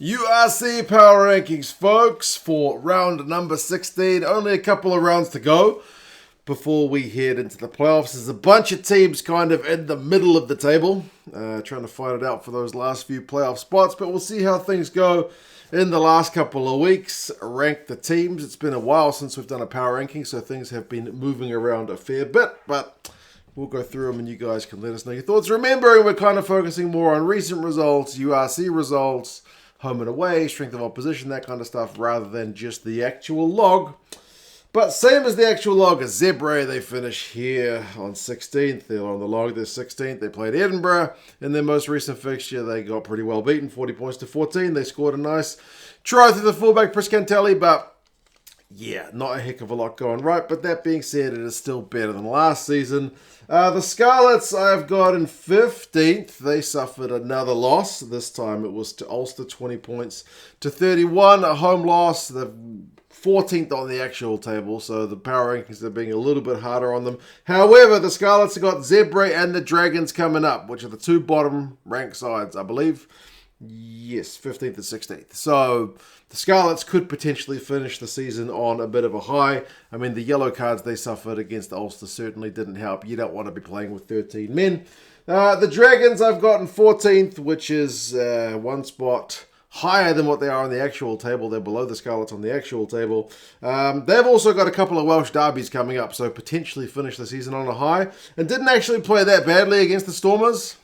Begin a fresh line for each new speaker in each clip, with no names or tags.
URC Power Rankings, folks, for round number 16. Only a couple of rounds to go before we head into the playoffs. There's a bunch of teams kind of in the middle of the table, trying to fight it out for those last few playoff spots, but we'll see how things go in the last couple of weeks. Rank the teams. It's been a while since we've done a power ranking, so things have been moving around a fair bit, but we'll go through them and you guys can let us know your thoughts. Remembering we're kind of focusing more on recent results, URC results, home and away, strength of opposition, that kind of stuff, rather than just the actual log. But same as the actual log as Zebre, they finish here on 16th. They're on the log, they're 16th. They played Edinburgh in their most recent fixture. They got pretty well beaten, 40 points to 14. They scored a nice try through the fullback Priscantelli, but yeah, not a heck of a lot going right. But that being said, it is still better than last season. The Scarlets I've got in 15th. They suffered another loss. This time it was to Ulster, 20 points to 31. A home loss. They're 14th on the actual table, so the power rankings are being a little bit harder on them. However, the Scarlets have got Zebre and the Dragons coming up, which are the two bottom ranked sides, I believe. Yes, 15th and 16th. So the Scarlets could potentially finish the season on a bit of a high. I mean, the yellow cards they suffered against Ulster certainly didn't help. You don't want to be playing with 13 men. The Dragons I've got in 14th, which is one spot higher than what they are on the actual table. They're below the Scarlets on the actual table. They've also got a couple of Welsh derbies coming up, so potentially finish the season on a high. And didn't actually play that badly against the Stormers.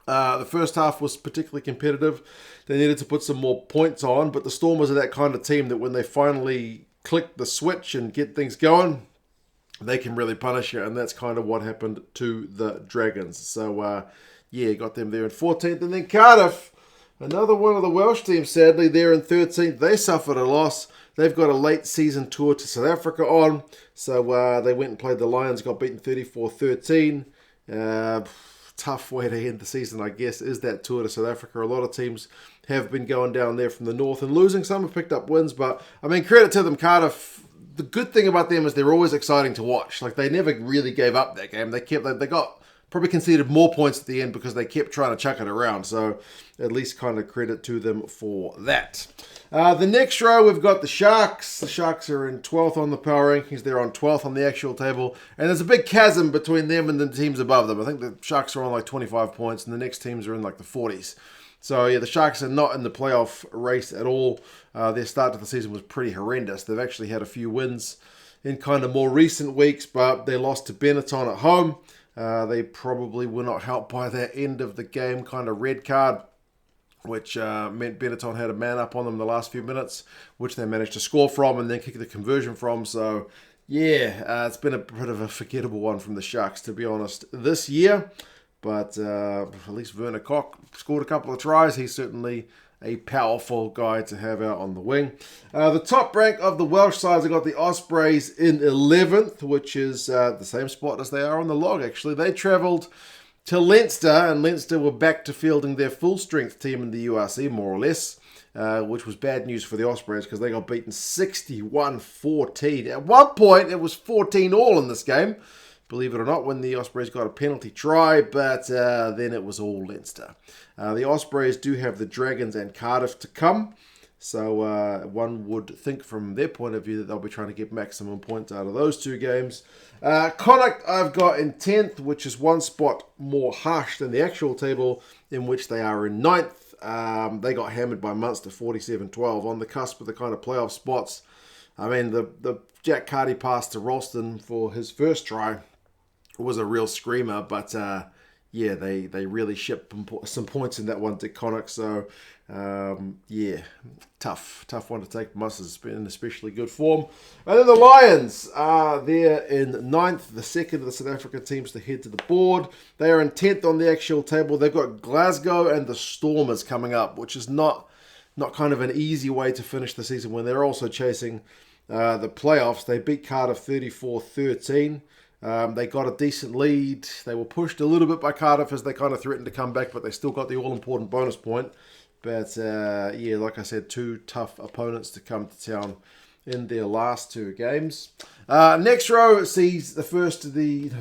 The first half was particularly competitive. They needed to put some more points on, but the Stormers are that kind of team that when they finally click the switch and get things going, they can really punish you, and that's kind of what happened to the Dragons. So, yeah, got them there in 14th. And then Cardiff, another one of the Welsh teams, sadly, they're in 13th. They suffered a loss. They've got a late season tour to South Africa on, so they went and played the Lions, got beaten 34-13. Tough way to end the season, I guess, is that tour to South Africa. A lot of teams have been going down there from the north and losing. Some have picked up wins, but, I mean, credit to them, Cardiff. The good thing about them is they're always exciting to watch. Like, they never really gave up that game. They got probably conceded more points at the end because they kept trying to chuck it around. So, at least kind of credit to them for that. The next row, we've got the Sharks. The Sharks are in 12th on the power rankings. They're on 12th on the actual table. And there's a big chasm between them and the teams above them. I think the Sharks are on like 25 points and the next teams are in like the 40s. So, yeah, the Sharks are not in the playoff race at all. Their start to the season was pretty horrendous. They've actually had a few wins in kind of more recent weeks, but they lost to Benetton at home. They probably were not helped by that end of the game kind of red card, which meant Benetton had a man up on them the last few minutes, which they managed to score from and then kick the conversion from. So, yeah, it's been a bit of a forgettable one from the Sharks, to be honest, this year. But at least Werner Koch scored a couple of tries. He's certainly a powerful guy to have out on the wing. The top rank of the Welsh sides, I got the Ospreys in 11th, which is the same spot as they are on the log, actually. They travelled to Leinster, and Leinster were back to fielding their full-strength team in the URC, more or less, which was bad news for the Ospreys because they got beaten 61-14. At one point, it was 14-all in this game, believe it or not, when the Ospreys got a penalty try, but then it was all Leinster. The Ospreys do have the Dragons and Cardiff to come, so one would think from their point of view that they'll be trying to get maximum points out of those two games. Connacht I've got in 10th, which is one spot more harsh than the actual table, in which they are in 9th. They got hammered by Munster 47-12 on the cusp of the kind of playoff spots. I mean, the Jack Carty pass to Ralston for his first try was a real screamer, but yeah, they really shipped some points in that one to Connacht. So, yeah, tough one to take. Munster's been in especially good form. And then the Lions are there in 9th, the second of the South African teams to head to the board. They are in 10th on the actual table. They've got Glasgow and the Stormers coming up, which is not kind of an easy way to finish the season when they're also chasing the playoffs. They beat Cardiff 34-13. They got a decent lead. They were pushed a little bit by Cardiff as they kind of threatened to come back, but they still got the all-important bonus point. But, yeah, like I said, two tough opponents to come to town in their last 2 games. Next row sees the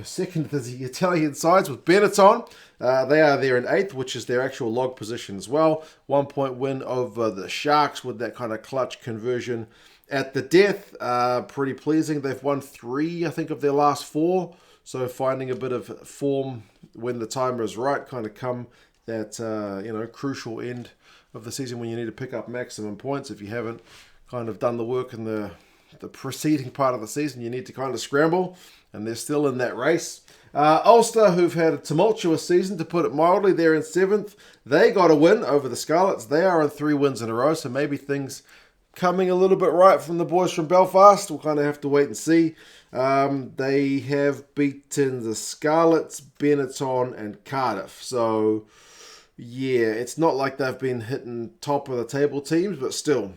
second of the Italian sides with Benetton. They are there in 8th, which is their actual log position as well. 1 point win over the Sharks with that kind of clutch conversion at the death. Pretty pleasing. They've won 3, I think, of their last 4. So finding a bit of form when the timer is right, kind of come that crucial end of the season when you need to pick up maximum points. If you haven't kind of done the work in the preceding part of the season, you need to kind of scramble, and they're still in that race. Ulster, who've had a tumultuous season, to put it mildly, they're in 7th. They got a win over the Scarlets. They are on 3 wins in a row, so maybe things coming a little bit right from the boys from Belfast. We'll kind of have to wait and see. They have beaten the Scarlets, Benetton, and Cardiff. So, yeah, it's not like they've been hitting top of the table teams, but still,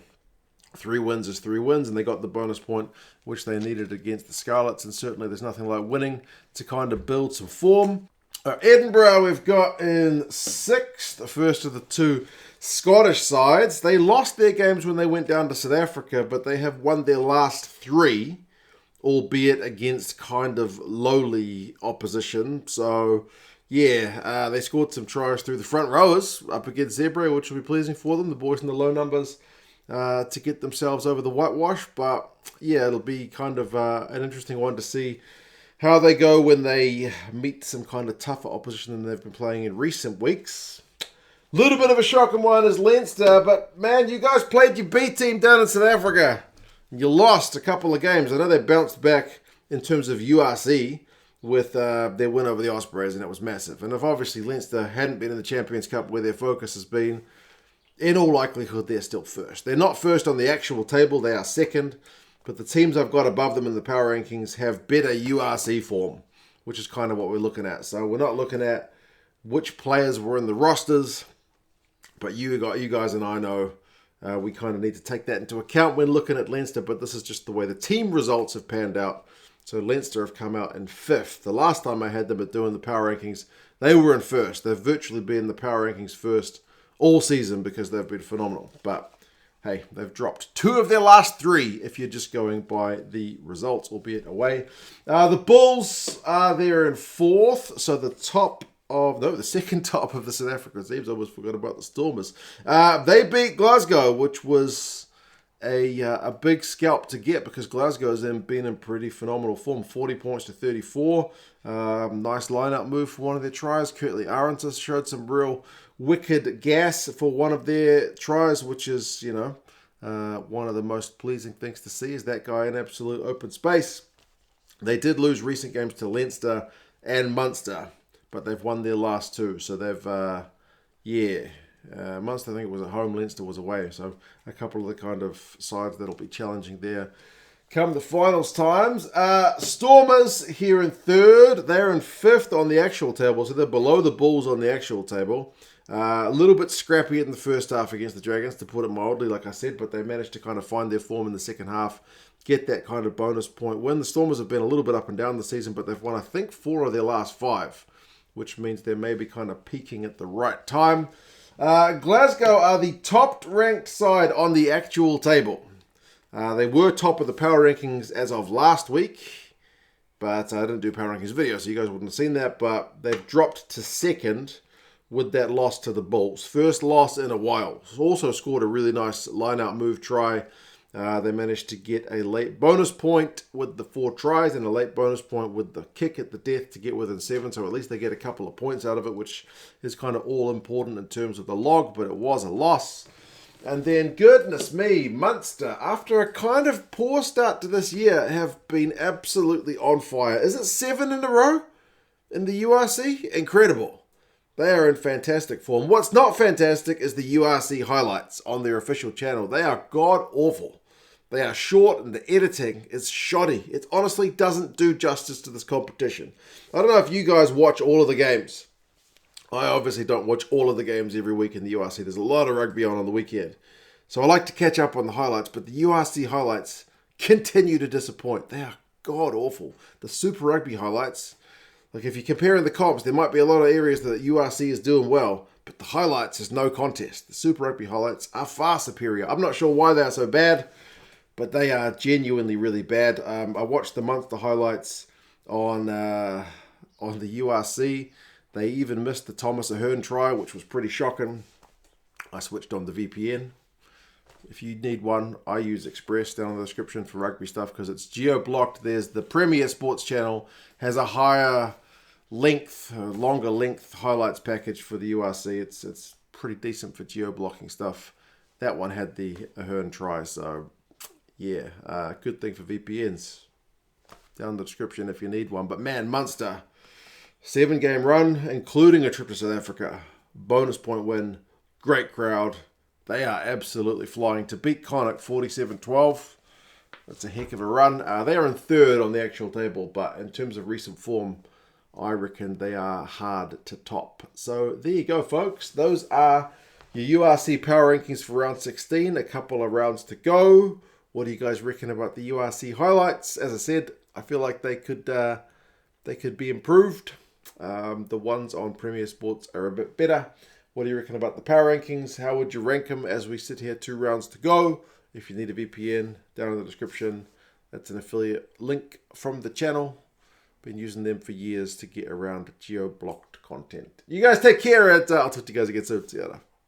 3 wins is 3 wins, and they got the bonus point which they needed against the Scarlets, and certainly there's nothing like winning to kind of build some form. Edinburgh we've got in 6th, the first of the 2 Scottish sides. They lost their games when they went down to South Africa, but they have won their last 3, albeit against kind of lowly opposition. So, yeah, they scored some tries through the front rowers up against Zebre, which will be pleasing for them. The boys in the low numbers to get themselves over the whitewash. But, yeah, it'll be kind of an interesting one to see how they go when they meet some kind of tougher opposition than they've been playing in recent weeks. Little bit of a shocking one is Leinster, but man, you guys played your B team down in South Africa. You lost a couple of games. I know they bounced back in terms of URC with their win over the Ospreys, and it was massive. And if obviously Leinster hadn't been in the Champions Cup where their focus has been, in all likelihood they're still first. They're not first on the actual table, they are second, but the teams I've got above them in the power rankings have better URC form, which is kind of what we're looking at. So we're not looking at which players were in the rosters, but you guys and I know we kind of need to take that into account when looking at Leinster, but this is just the way the team results have panned out. So Leinster have come out in 5th. The last time I had them at doing the power rankings, they were in 1st. They've virtually been in the power rankings first all season because they've been phenomenal. But hey, they've dropped 2 of their last 3 if you're just going by the results, albeit away. The Bulls are there in 4th, so the second top of the South African teams. I almost forgot about the Stormers. They beat Glasgow, which was a big scalp to get because Glasgow's been in pretty phenomenal form. 40 points to 34. Nice line-up move for one of their tries. Curtly Arendse showed some real wicked gas for one of their tries, which is, one of the most pleasing things to see is that guy in absolute open space. They did lose recent games to Leinster and Munster, but they've won their last 2. So they've, Munster, I think it was at home, Leinster was away. So a couple of the kind of sides that'll be challenging there come the finals times. Stormers here in 3rd. They're in 5th on the actual table, so they're below the Bulls on the actual table. A little bit scrappy in the first half against the Dragons, to put it mildly, like I said, but they managed to kind of find their form in the second half, get that kind of bonus point win. The Stormers have been a little bit up and down this season, but they've won, I think, 4 of their last 5, which means they're maybe kind of peaking at the right time. Glasgow are the top-ranked side on the actual table. They were top of the power rankings as of last week, but I didn't do power rankings video, so you guys wouldn't have seen that, but they've dropped to 2nd with that loss to the Bulls. First loss in a while. Also scored a really nice line-out move try. They managed to get a late bonus point with the 4 tries and a late bonus point with the kick at the death to get within 7. So at least they get a couple of points out of it, which is kind of all important in terms of the log, but it was a loss. And then, goodness me, Munster, after a kind of poor start to this year, have been absolutely on fire. Is it 7 in a row in the URC? Incredible. They are in fantastic form. What's not fantastic is the URC highlights on their official channel. They are god-awful. They are short and the editing is shoddy. It honestly doesn't do justice to this competition. I don't know if you guys watch all of the games. I obviously don't watch all of the games every week in the URC. There's a lot of rugby on the weekend. So I like to catch up on the highlights, but the URC highlights continue to disappoint. They are god-awful. The Super Rugby highlights, like if you're comparing the comps, there might be a lot of areas that URC is doing well, but the highlights is no contest. The Super Rugby highlights are far superior. I'm not sure why they are so bad, but they are genuinely really bad. I watched the Munster highlights on the URC. They even missed the Thomas Ahern try, which was pretty shocking. I switched on the VPN. If you need one, I use Express down in the description for rugby stuff because it's geo-blocked. There's the Premier Sports channel, has a higher length, longer length highlights package for the URC. It's pretty decent for geo-blocking stuff. That one had the Ahern try, so yeah, good thing for VPNs. Down in the description if you need one. But man, Munster, 7-game run, including a trip to South Africa. Bonus point win, great crowd. They are absolutely flying. To beat Connacht 47-12, that's a heck of a run. They are in third on the actual table, but in terms of recent form, I reckon they are hard to top. So there you go, folks. Those are your URC power rankings for round 16. A couple of rounds to go. What do you guys reckon about the URC highlights? As I said, I feel like they could be improved. The ones on Premier Sports are a bit better. What do you reckon about the power rankings? How would you rank them as we sit here 2 rounds to go? If you need a VPN, down in the description. That's an affiliate link from the channel. Been using them for years to get around geo-blocked content. You guys take care, and I'll talk to you guys again soon. See you later.